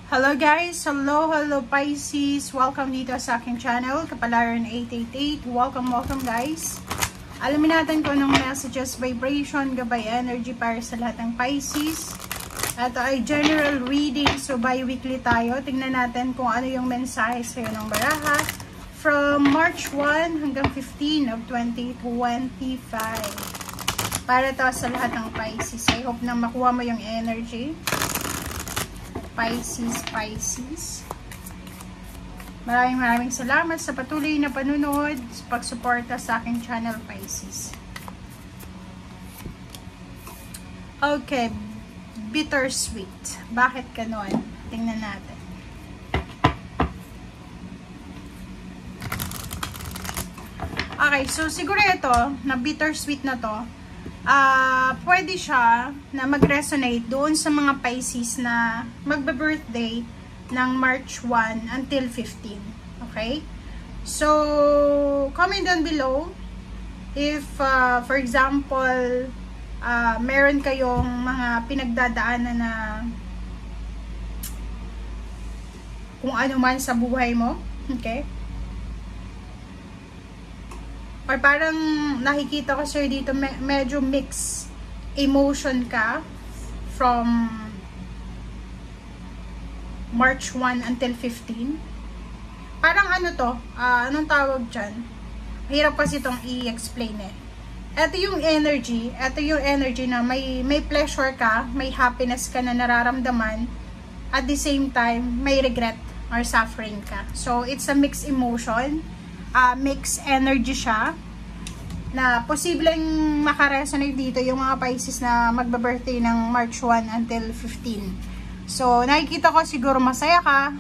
Hello guys! Hello Pisces! Welcome dito sa aking channel, Kapalaran 888. Welcome guys! Alamin natin kung anong messages, vibration, gabay energy para sa lahat ng Pisces. Ito ay general reading, so bi-weekly tayo. Tingnan natin kung ano yung mensahe sa'yo ng baraha. From March 1 hanggang 15 of 2025. Para to sa lahat ng Pisces. I hope na makuha mo yung energy. Pisces. Maraming salamat sa patuloy na panunood, sa pagsuporta sa aking channel, Pisces. Okay, bittersweet. Bakit ganon? Tingnan natin. Okay, so siguro ito, na bittersweet na to, pwede siya na mag-resonate doon sa mga Pisces na magba-birthday ng March 1 until 15. Okay? So, comment down below if, for example, meron kayong mga pinagdadaanan na kung ano man sa buhay mo. Okay? Or parang nakikita ko sir dito medyo mixed emotion ka from March 1 until 15. Parang ano to, anong tawag dyan? Hirap kasi itong i-explain eh. Ito yung energy na may pleasure ka, may happiness ka na nararamdaman, at the same time, may regret or suffering ka. So, it's a mixed emotion. Mixed energy siya na posibleng makaresonate dito yung mga Pisces na magba-birthday ng March 1 until 15. So, nakikita ko siguro masaya ka,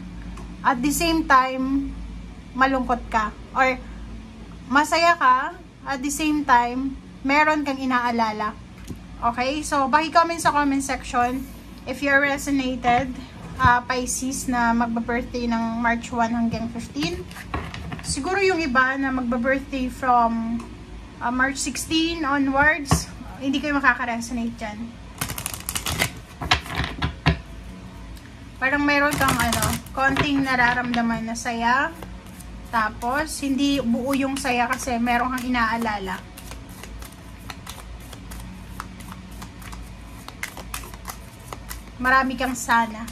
at the same time malungkot ka, or masaya ka at the same time meron kang inaalala. Okay? So, paki-comment sa comment section if you're resonated Pisces na magba-birthday ng March 1 hanggang 15. Siguro yung iba na magba-birthday from March 16 onwards, hindi kayo makaka-resonate dyan. Parang mayroon kang konting nararamdaman na saya, tapos hindi buo yung saya kasi meron kang inaalala. Marami kang sana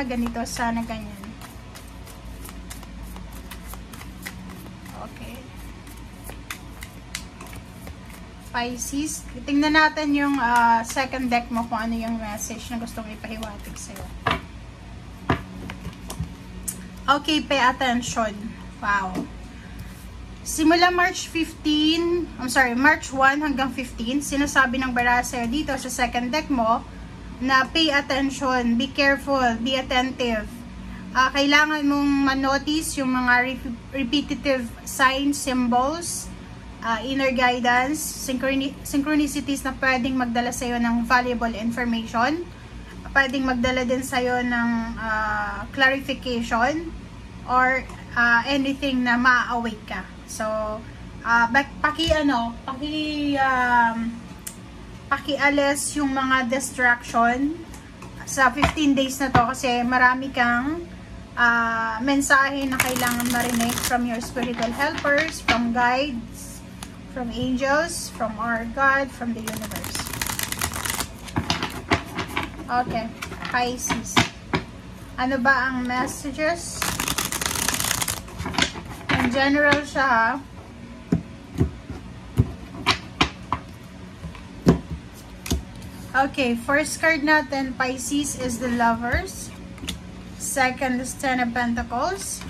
ganito, sana ganyan. Pisces, tingnan natin yung second deck mo kung ano yung message na gustong ipahiwatig sa'yo. Okay, pay attention. Wow. Simula March 1 hanggang 15, sinasabi ng baraha sa'yo dito sa second deck mo na pay attention, be careful, be attentive. Kailangan mong manotice yung mga repetitive signs, symbols, inner guidance, synchronicities na pwedeng magdala sa'yo ng valuable information, pwedeng magdala din sa'yo ng clarification, or anything na ma-awake ka. So, pakialis yung mga distraction sa 15 days na to kasi marami kang mensahe na kailangan marinig from your spiritual helpers, from guides, from angels, from our God, from the universe. Okay, Pisces. Ano ba ang messages? In general siya ha. Okay, first card natin, Pisces, is the Lovers. Second is Ten of Pentacles.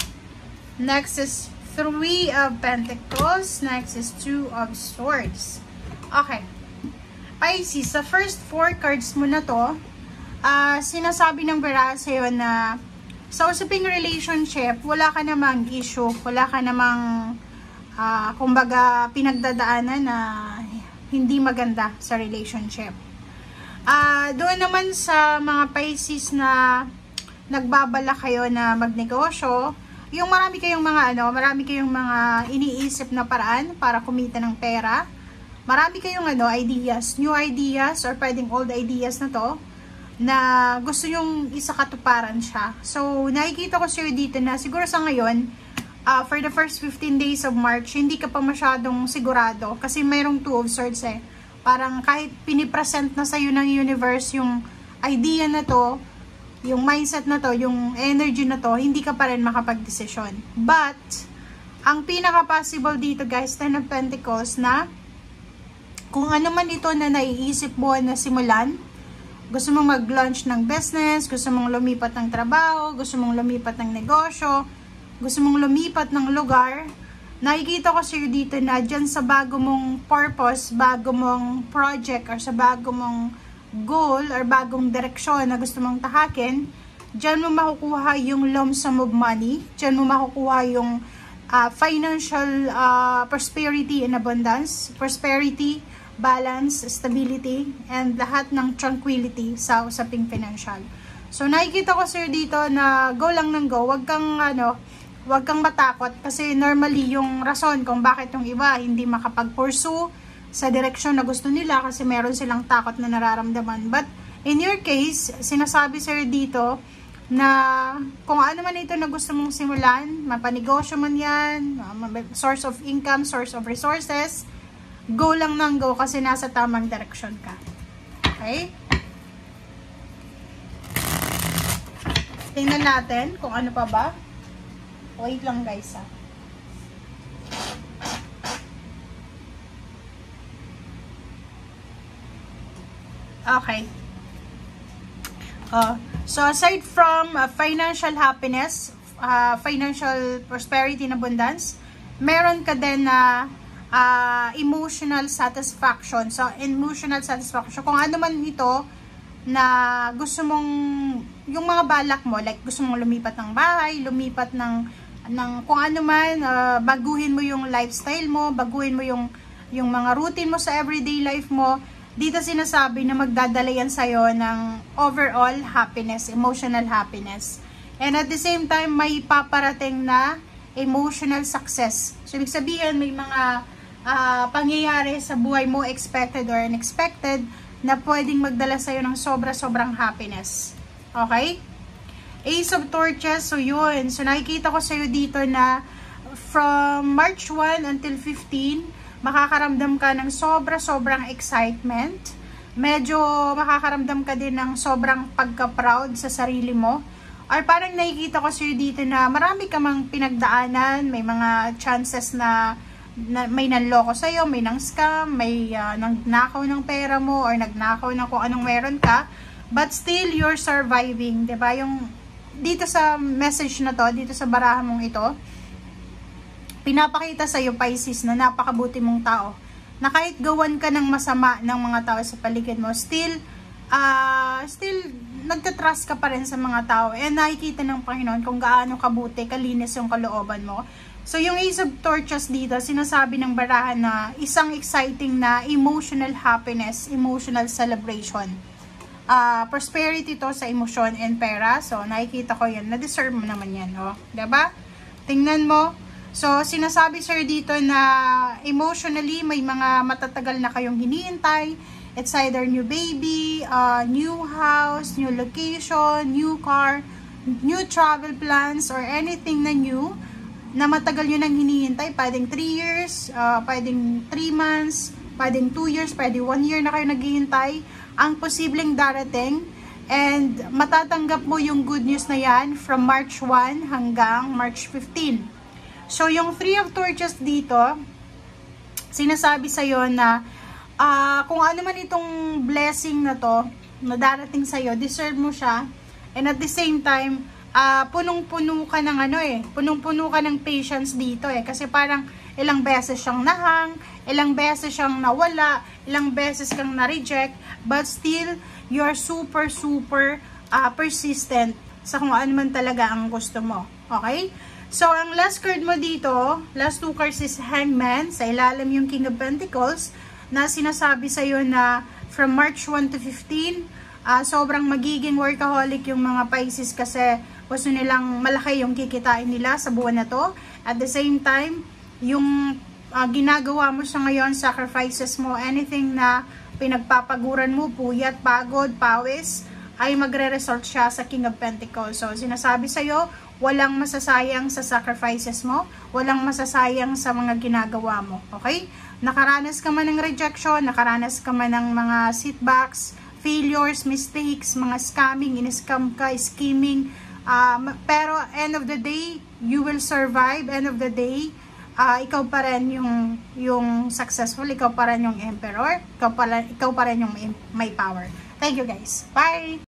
Next is Three of Pentacles. Next is Two of Swords. Okay. Pisces, sa first four cards mo na to, sinasabi ng baraha sa'yo na sa usaping relationship, wala ka namang issue, wala ka namang kumbaga pinagdadaanan na hindi maganda sa relationship. Doon naman sa mga Pisces na nagbabala kayo na magnegosyo, yung marami kayong mga iniisip na paraan para kumita ng pera. Marami kayong ideas, new ideas, or pwedeng old ideas na to. na gusto yung isakatuparan siya. So, nakikita ko sa'yo dito na siguro sa ngayon, for the first 15 days of March, hindi ka pa masyadong sigurado kasi mayroong Two of Swords eh. Parang kahit pinipresent na sa'yo ng universe yung idea na to, yung mindset na to, yung energy na to, hindi ka pa rin makapag-desisyon. But, ang pinaka-possible dito guys, Ten of Pentacles na kung ano man ito na naiisip mo na simulan, gusto mong mag-launch ng business, gusto mong lumipat ng trabaho, gusto mong lumipat ng negosyo, gusto mong lumipat ng lugar, nakikita ko sa'yo dito na dyan sa bago mong purpose, bago mong project, or sa bago mong goal, or bagong direksyon na gusto mong tahakin, dyan mo makukuha yung lump sum of money, dyan mo makukuha yung financial prosperity and abundance, prosperity, balance, stability, and lahat ng tranquility sa usaping financial. So, nakikita ko sir dito na go lang ng go. Wag kang matakot kasi normally yung rason kung bakit yung iba hindi makapag-pursue sa direksyon na gusto nila kasi meron silang takot na nararamdaman. But, in your case, sinasabi sir dito na kung ano man ito na gusto mong simulan, mapanegosyo man yan, source of income, source of resources, go lang ng go kasi nasa tamang direction ka. Okay? Tingnan natin kung ano pa ba. Wait lang guys ha. Okay. So aside from financial happiness, financial prosperity and abundance, meron ka din na emotional satisfaction. So, emotional satisfaction. Kung ano man ito na gusto mong, yung mga balak mo, like gusto mong lumipat ng bahay, lumipat ng kung ano man, baguhin mo yung lifestyle mo, baguhin mo yung mga routine mo sa everyday life mo, dito sinasabi na magdadala yan sa'yo ng overall happiness, emotional happiness. And at the same time, may paparating na emotional success. So, ibig sabihin, may mga pangyayari sa buhay mo, expected or unexpected, na pwedeng magdala sa'yo ng sobra-sobrang happiness. Okay? Ace of Torches, so yun. So, nakikita ko sa'yo dito na from March 1 until 15, makakaramdam ka ng sobra-sobrang excitement. Medyo makakaramdam ka din ng sobrang pagka-proud sa sarili mo. Or parang nakikita ko sa'yo dito na marami ka mang pinagdaanan, may mga chances na may nanloko sa'yo, may nang-scam, may nagnakaw ng pera mo, or nagnakaw ng kung anong meron ka, but still, you're surviving, diba? Yung, dito sa message na to, dito sa barahan mong ito, pinapakita sa'yo, Pisces, na napakabuti mong tao, na kahit gawan ka ng masama ng mga tao sa paligid mo, still, nagtatrust ka pa rin sa mga tao, and nakikita ng Panginoon kung gaano kabuti, kalinis yung kalooban mo. So, yung Ace of Torches dito, sinasabi ng barahan na isang exciting na emotional happiness, emotional celebration. Prosperity to sa emosyon and pera. So, nakikita ko yan. Na-deserve mo naman yan. Oh. Diba? Tingnan mo. So, sinasabi sir dito na emotionally, may mga matatagal na kayong hinihintay. It's either new baby, new house, new location, new car, new travel plans, or anything na new na matagal nyo nang hinihintay. Pwedeng 3 years, pwedeng 3 months, pwedeng 2 years, pwedeng 1 year na kayo naghihintay. Ang posibleng darating, and matatanggap mo yung good news na yan from March 1 hanggang March 15. So, yung 3 of Torches dito, sinasabi sa'yo na kung ano man itong blessing na to, na darating sa'yo, deserve mo siya, and at the same time, punong-puno ka ng punong-puno ka ng patience dito kasi parang ilang beses siyang nahang, ilang beses siyang nawala, ilang beses kang na-reject, but still, you're super persistent sa kung ano man talaga ang gusto mo. Okay? So, ang last card mo dito, last 2 cards is Hangman, sa ilalim yung King of Pentacles, na sinasabi sa'yo na from March 1 to 15, sobrang magiging workaholic yung mga Pisces kasi gusto nilang malaki yung kikitain nila sa buwan na to. At the same time, yung ginagawa mo sa ngayon, sacrifices mo, anything na pinagpapaguran mo, puyat, pagod, pawis, ay magre-result siya sa King of Pentacles. So, sinasabi sa'yo, walang masasayang sa sacrifices mo, walang masasayang sa mga ginagawa mo. Okay? Nakaranas ka man ng rejection, nakaranas ka man ng mga setbacks, failures, mistakes, mga scamming, in-scam ka, scheming, pero end of the day, you will survive. End of the day, ikaw pa rin yung successful, ikaw pa rin yung emperor, ikaw pa rin yung may power. Thank you guys. Bye!